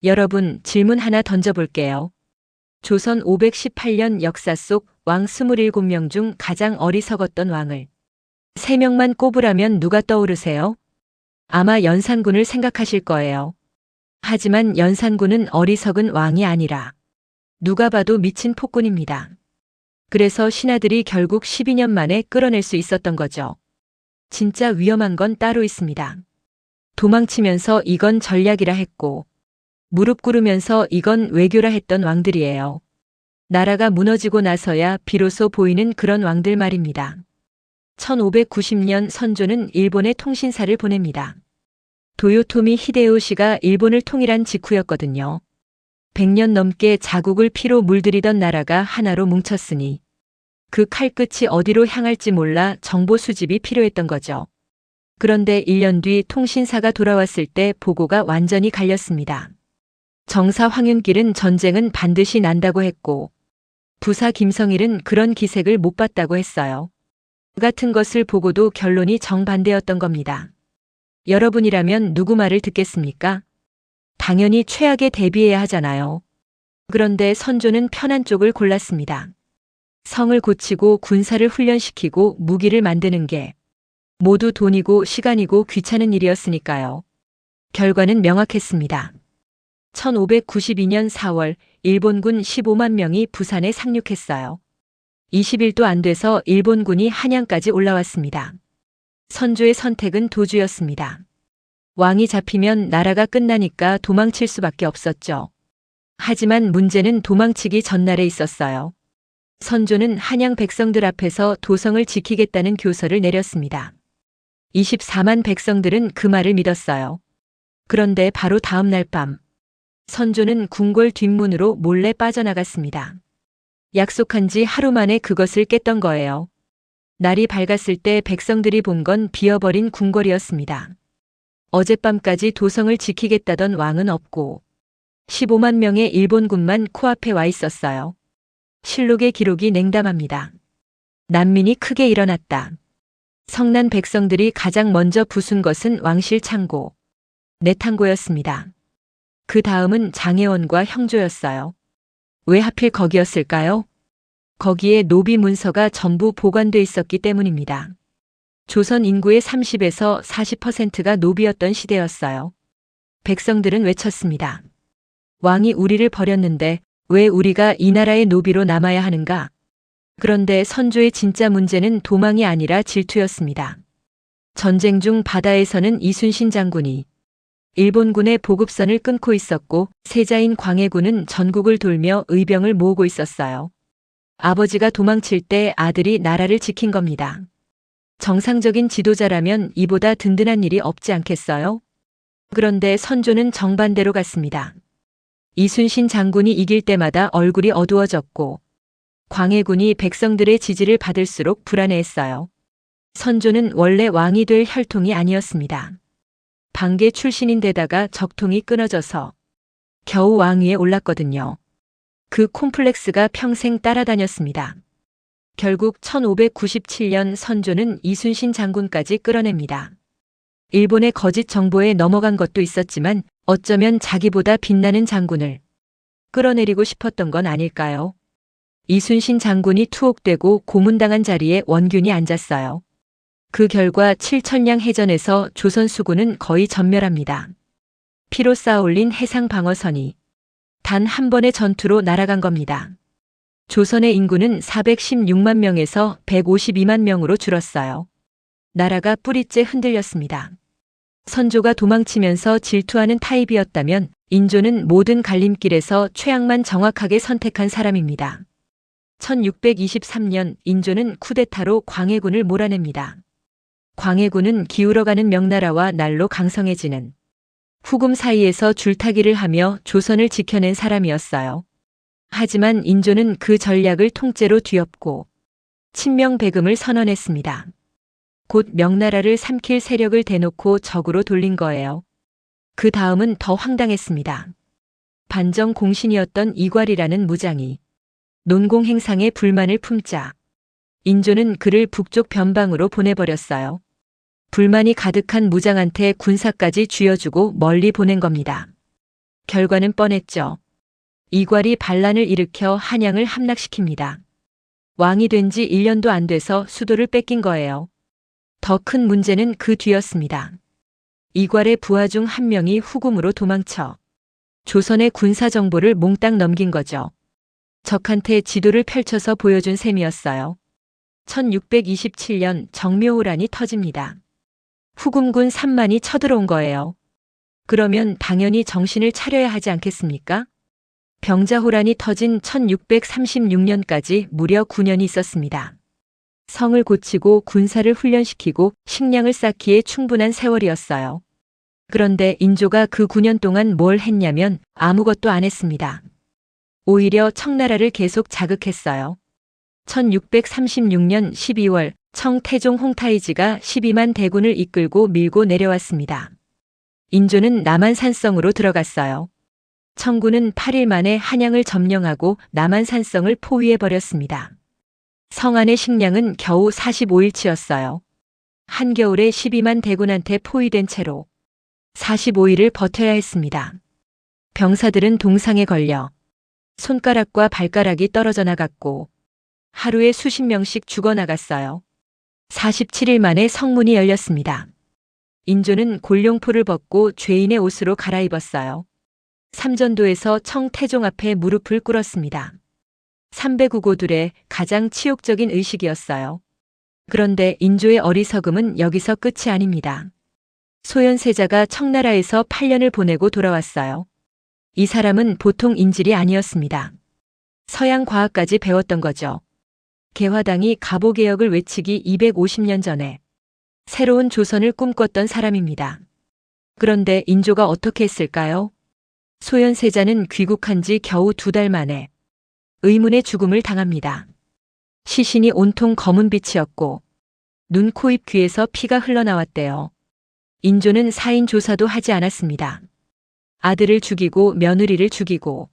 여러분, 질문 하나 던져볼게요. 조선 518년 역사 속 왕 27명 중 가장 어리석었던 왕을 3명만 꼽으라면 누가 떠오르세요? 아마 연산군을 생각하실 거예요. 하지만 연산군은 어리석은 왕이 아니라 누가 봐도 미친 폭군입니다. 그래서 신하들이 결국 12년 만에 끌어낼 수 있었던 거죠. 진짜 위험한 건 따로 있습니다. 도망치면서 이건 전략이라 했고, 무릎 꿇으면서 이건 외교라 했던 왕들이에요. 나라가 무너지고 나서야 비로소 보이는 그런 왕들 말입니다. 1590년 선조는 일본에 통신사를 보냅니다. 도요토미 히데요시가 일본을 통일한 직후였거든요. 100년 넘게 자국을 피로 물들이던 나라가 하나로 뭉쳤으니 그 칼끝이 어디로 향할지 몰라 정보 수집이 필요했던 거죠. 그런데 1년 뒤 통신사가 돌아왔을 때 보고가 완전히 갈렸습니다. 정사 황윤길은 전쟁은 반드시 난다고 했고, 부사 김성일은 그런 기색을 못 봤다고 했어요. 그 같은 것을 보고도 결론이 정반대였던 겁니다. 여러분이라면 누구 말을 듣겠습니까? 당연히 최악에 대비해야 하잖아요. 그런데 선조는 편한 쪽을 골랐습니다. 성을 고치고 군사를 훈련시키고 무기를 만드는 게 모두 돈이고 시간이고 귀찮은 일이었으니까요. 결과는 명확했습니다. 1592년 4월 일본군 15만 명이 부산에 상륙했어요. 20일도 안 돼서 일본군이 한양까지 올라왔습니다. 선조의 선택은 도주였습니다. 왕이 잡히면 나라가 끝나니까 도망칠 수밖에 없었죠. 하지만 문제는 도망치기 전날에 있었어요. 선조는 한양 백성들 앞에서 도성을 지키겠다는 교서를 내렸습니다. 24만 백성들은 그 말을 믿었어요. 그런데 바로 다음 날 밤, 선조는 궁궐 뒷문으로 몰래 빠져나갔습니다. 약속한 지 하루 만에 그것을 깼던 거예요. 날이 밝았을 때 백성들이 본 건 비어버린 궁궐이었습니다. 어젯밤까지 도성을 지키겠다던 왕은 없고 15만 명의 일본군만 코앞에 와 있었어요. 실록의 기록이 냉담합니다. 난민이 크게 일어났다. 성난 백성들이 가장 먼저 부순 것은 왕실 창고, 내탕고였습니다. 그 다음은 장혜원과 형조였어요. 왜 하필 거기였을까요? 거기에 노비 문서가 전부 보관돼 있었기 때문입니다. 조선 인구의 30에서 40%가 노비였던 시대였어요. 백성들은 외쳤습니다. 왕이 우리를 버렸는데 왜 우리가 이 나라의 노비로 남아야 하는가? 그런데 선조의 진짜 문제는 도망이 아니라 질투였습니다. 전쟁 중 바다에서는 이순신 장군이 일본군의 보급선을 끊고 있었고 세자인 광해군은 전국을 돌며 의병을 모으고 있었어요. 아버지가 도망칠 때 아들이 나라를 지킨 겁니다. 정상적인 지도자라면 이보다 든든한 일이 없지 않겠어요? 그런데 선조는 정반대로 갔습니다. 이순신 장군이 이길 때마다 얼굴이 어두워졌고 광해군이 백성들의 지지를 받을수록 불안해했어요. 선조는 원래 왕이 될 혈통이 아니었습니다. 방계 출신인데다가 적통이 끊어져서 겨우 왕위에 올랐거든요. 그 콤플렉스가 평생 따라다녔습니다. 결국 1597년 선조는 이순신 장군까지 끌어냅니다. 일본의 거짓 정보에 넘어간 것도 있었지만 어쩌면 자기보다 빛나는 장군을 끌어내리고 싶었던 건 아닐까요? 이순신 장군이 투옥되고 고문당한 자리에 원균이 앉았어요. 그 결과 칠천량 해전에서 조선 수군은 거의 전멸합니다. 피로 쌓아올린 해상 방어선이 단 한 번의 전투로 날아간 겁니다. 조선의 인구는 416만 명에서 152만 명으로 줄었어요. 나라가 뿌리째 흔들렸습니다. 선조가 도망치면서 질투하는 타입이었다면 인조는 모든 갈림길에서 최악만 정확하게 선택한 사람입니다. 1623년 인조는 쿠데타로 광해군을 몰아냅니다. 광해군은 기울어가는 명나라와 날로 강성해지는 후금 사이에서 줄타기를 하며 조선을 지켜낸 사람이었어요. 하지만 인조는 그 전략을 통째로 뒤엎고 친명배금을 선언했습니다. 곧 명나라를 삼킬 세력을 대놓고 적으로 돌린 거예요. 그 다음은 더 황당했습니다. 반정 공신이었던 이괄이라는 무장이 논공 행상에 불만을 품자 인조는 그를 북쪽 변방으로 보내버렸어요. 불만이 가득한 무장한테 군사까지 쥐어주고 멀리 보낸 겁니다. 결과는 뻔했죠. 이괄이 반란을 일으켜 한양을 함락시킵니다. 왕이 된 지 1년도 안 돼서 수도를 뺏긴 거예요. 더 큰 문제는 그 뒤였습니다. 이괄의 부하 중 한 명이 후금으로 도망쳐 조선의 군사 정보를 몽땅 넘긴 거죠. 적한테 지도를 펼쳐서 보여준 셈이었어요. 1627년 정묘호란이 터집니다. 후금군 3만이 쳐들어온 거예요. 그러면 당연히 정신을 차려야 하지 않겠습니까? 병자호란이 터진 1636년까지 무려 9년이 있었습니다. 성을 고치고 군사를 훈련시키고 식량을 쌓기에 충분한 세월이었어요. 그런데 인조가 그 9년 동안 뭘 했냐면 아무것도 안 했습니다. 오히려 청나라를 계속 자극했어요. 1636년 12월 청태종 홍타이지가 12만 대군을 이끌고 밀고 내려왔습니다. 인조는 남한산성으로 들어갔어요. 청군은 8일 만에 한양을 점령하고 남한산성을 포위해버렸습니다. 성 안의 식량은 겨우 45일치였어요. 한겨울에 12만 대군한테 포위된 채로 45일을 버텨야 했습니다. 병사들은 동상에 걸려 손가락과 발가락이 떨어져 나갔고 하루에 수십 명씩 죽어나갔어요. 47일 만에 성문이 열렸습니다. 인조는 골룡포를 벗고 죄인의 옷으로 갈아입었어요. 삼전도에서 청태종 앞에 무릎을 꿇었습니다. 300우고들의 가장 치욕적인 의식이었어요. 그런데 인조의 어리석음은 여기서 끝이 아닙니다. 소현세자가 청나라에서 8년을 보내고 돌아왔어요. 이 사람은 보통 인질이 아니었습니다. 서양 과학까지 배웠던 거죠. 개화당이 가보개혁을 외치기 250년 전에 새로운 조선을 꿈꿨던 사람입니다. 그런데 인조가 어떻게 했을까요? 소현세자는 귀국한 지 겨우 2달 만에 의문의 죽음을 당합니다. 시신이 온통 검은 빛이었고 눈, 코, 입, 귀에서 피가 흘러나왔대요. 인조는 사인 조사도 하지 않았습니다. 아들을 죽이고 며느리를 죽이고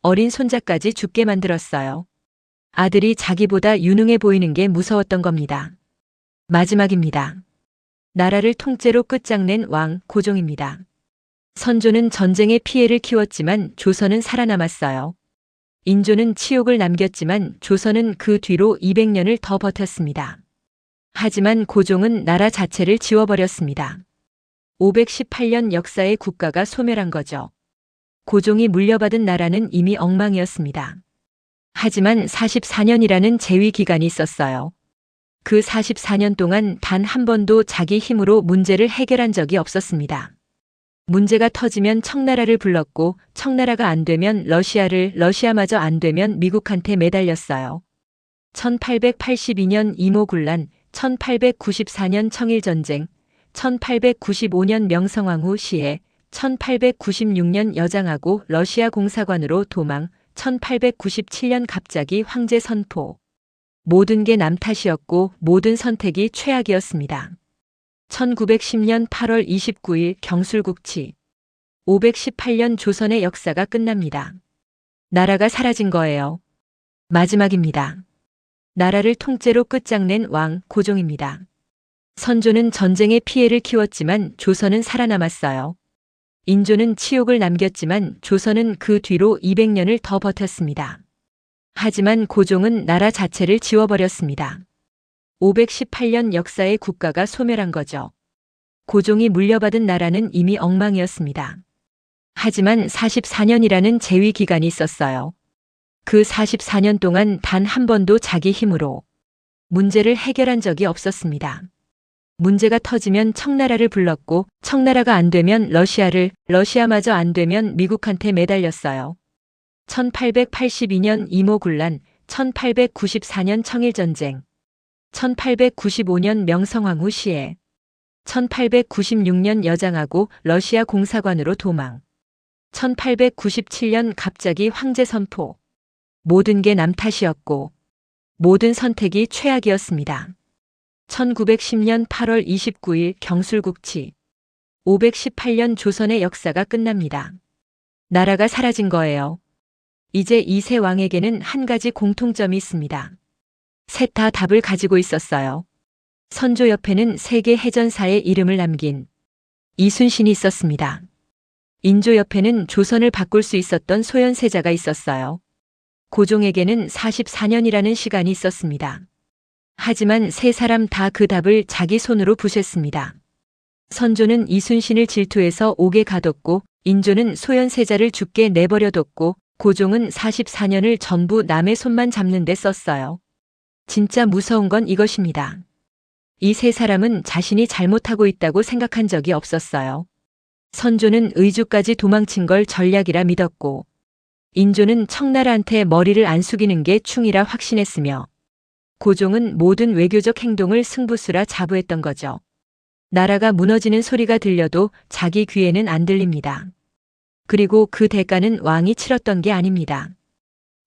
어린 손자까지 죽게 만들었어요. 아들이 자기보다 유능해 보이는 게 무서웠던 겁니다. 마지막입니다. 나라를 통째로 끝장낸 왕 고종입니다. 선조는 전쟁의 피해를 키웠지만 조선은 살아남았어요. 인조는 치욕을 남겼지만 조선은 그 뒤로 200년을 더 버텼습니다. 하지만 고종은 나라 자체를 지워버렸습니다. 518년 역사의 국가가 소멸한 거죠. 고종이 물려받은 나라는 이미 엉망이었습니다. 하지만 44년이라는 재위 기간이 있었어요. 그 44년 동안 단 한 번도 자기 힘으로 문제를 해결한 적이 없었습니다. 문제가 터지면 청나라를 불렀고 청나라가 안 되면 러시아를, 러시아마저 안 되면 미국한테 매달렸어요. 1882년 이모군란, 1894년 청일전쟁, 1895년 명성황후 시해, 1896년 여장하고 러시아 공사관으로 도망, 1897년 갑자기 황제 선포. 모든 게 남 탓이었고 모든 선택이 최악이었습니다. 1910년 8월 29일 경술국치. 518년 조선의 역사가 끝납니다. 나라가 사라진 거예요. 마지막입니다. 나라를 통째로 끝장낸 왕 고종입니다. 선조는 전쟁의 피해를 키웠지만 조선은 살아남았어요. 인조는 치욕을 남겼지만 조선은 그 뒤로 200년을 더 버텼습니다. 하지만 고종은 나라 자체를 지워버렸습니다. 518년 역사의 국가가 소멸한 거죠. 고종이 물려받은 나라는 이미 엉망이었습니다. 하지만 44년이라는 재위 기간이 있었어요. 그 44년 동안 단 한 번도 자기 힘으로 문제를 해결한 적이 없었습니다. 문제가 터지면 청나라를 불렀고 청나라가 안 되면 러시아를, 러시아마저 안 되면 미국한테 매달렸어요. 1882년 이모군란, 1894년 청일전쟁, 1895년 명성황후 시해, 1896년 여장하고 러시아 공사관으로 도망, 1897년 갑자기 황제 선포. 모든 게 남 탓이었고 모든 선택이 최악이었습니다. 1910년 8월 29일 경술국치. 518년 조선의 역사가 끝납니다. 나라가 사라진 거예요. 이제 이세 왕에게는 한 가지 공통점이 있습니다. 셋 다 답을 가지고 있었어요. 선조 옆에는 세계 해전사의 이름을 남긴 이순신이 있었습니다. 인조 옆에는 조선을 바꿀 수 있었던 소현세자가 있었어요. 고종에게는 44년이라는 시간이 있었습니다. 하지만 세 사람 다 그 답을 자기 손으로 부셨습니다. 선조는 이순신을 질투해서 옥에 가뒀고 인조는 소현세자를 죽게 내버려뒀고 고종은 44년을 전부 남의 손만 잡는 데 썼어요. 진짜 무서운 건 이것입니다. 이 세 사람은 자신이 잘못하고 있다고 생각한 적이 없었어요. 선조는 의주까지 도망친 걸 전략이라 믿었고 인조는 청나라한테 머리를 안 숙이는 게 충이라 확신했으며 고종은 모든 외교적 행동을 승부수라 자부했던 거죠. 나라가 무너지는 소리가 들려도 자기 귀에는 안 들립니다. 그리고 그 대가는 왕이 치렀던 게 아닙니다.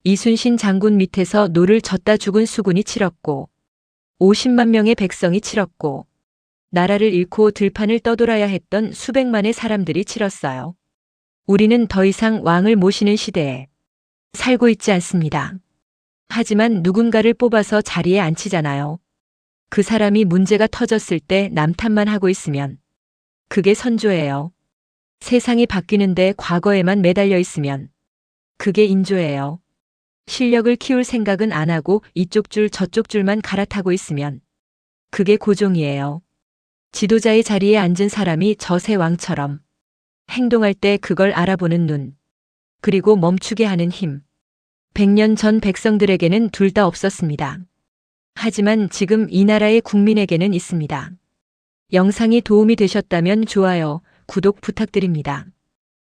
이순신 장군 밑에서 노를 젓다 죽은 수군이 치렀고 50만 명의 백성이 치렀고 나라를 잃고 들판을 떠돌아야 했던 수백만의 사람들이 치렀어요. 우리는 더 이상 왕을 모시는 시대에 살고 있지 않습니다. 하지만 누군가를 뽑아서 자리에 앉히잖아요. 그 사람이 문제가 터졌을 때 남탓만 하고 있으면 그게 선조예요. 세상이 바뀌는데 과거에만 매달려 있으면 그게 인조예요. 실력을 키울 생각은 안 하고 이쪽 줄 저쪽 줄만 갈아타고 있으면 그게 고종이에요. 지도자의 자리에 앉은 사람이 저세 왕처럼 행동할 때 그걸 알아보는 눈, 그리고 멈추게 하는 힘. 100년 전 백성들에게는 둘 다 없었습니다. 하지만 지금 이 나라의 국민에게는 있습니다. 영상이 도움이 되셨다면 좋아요, 구독 부탁드립니다.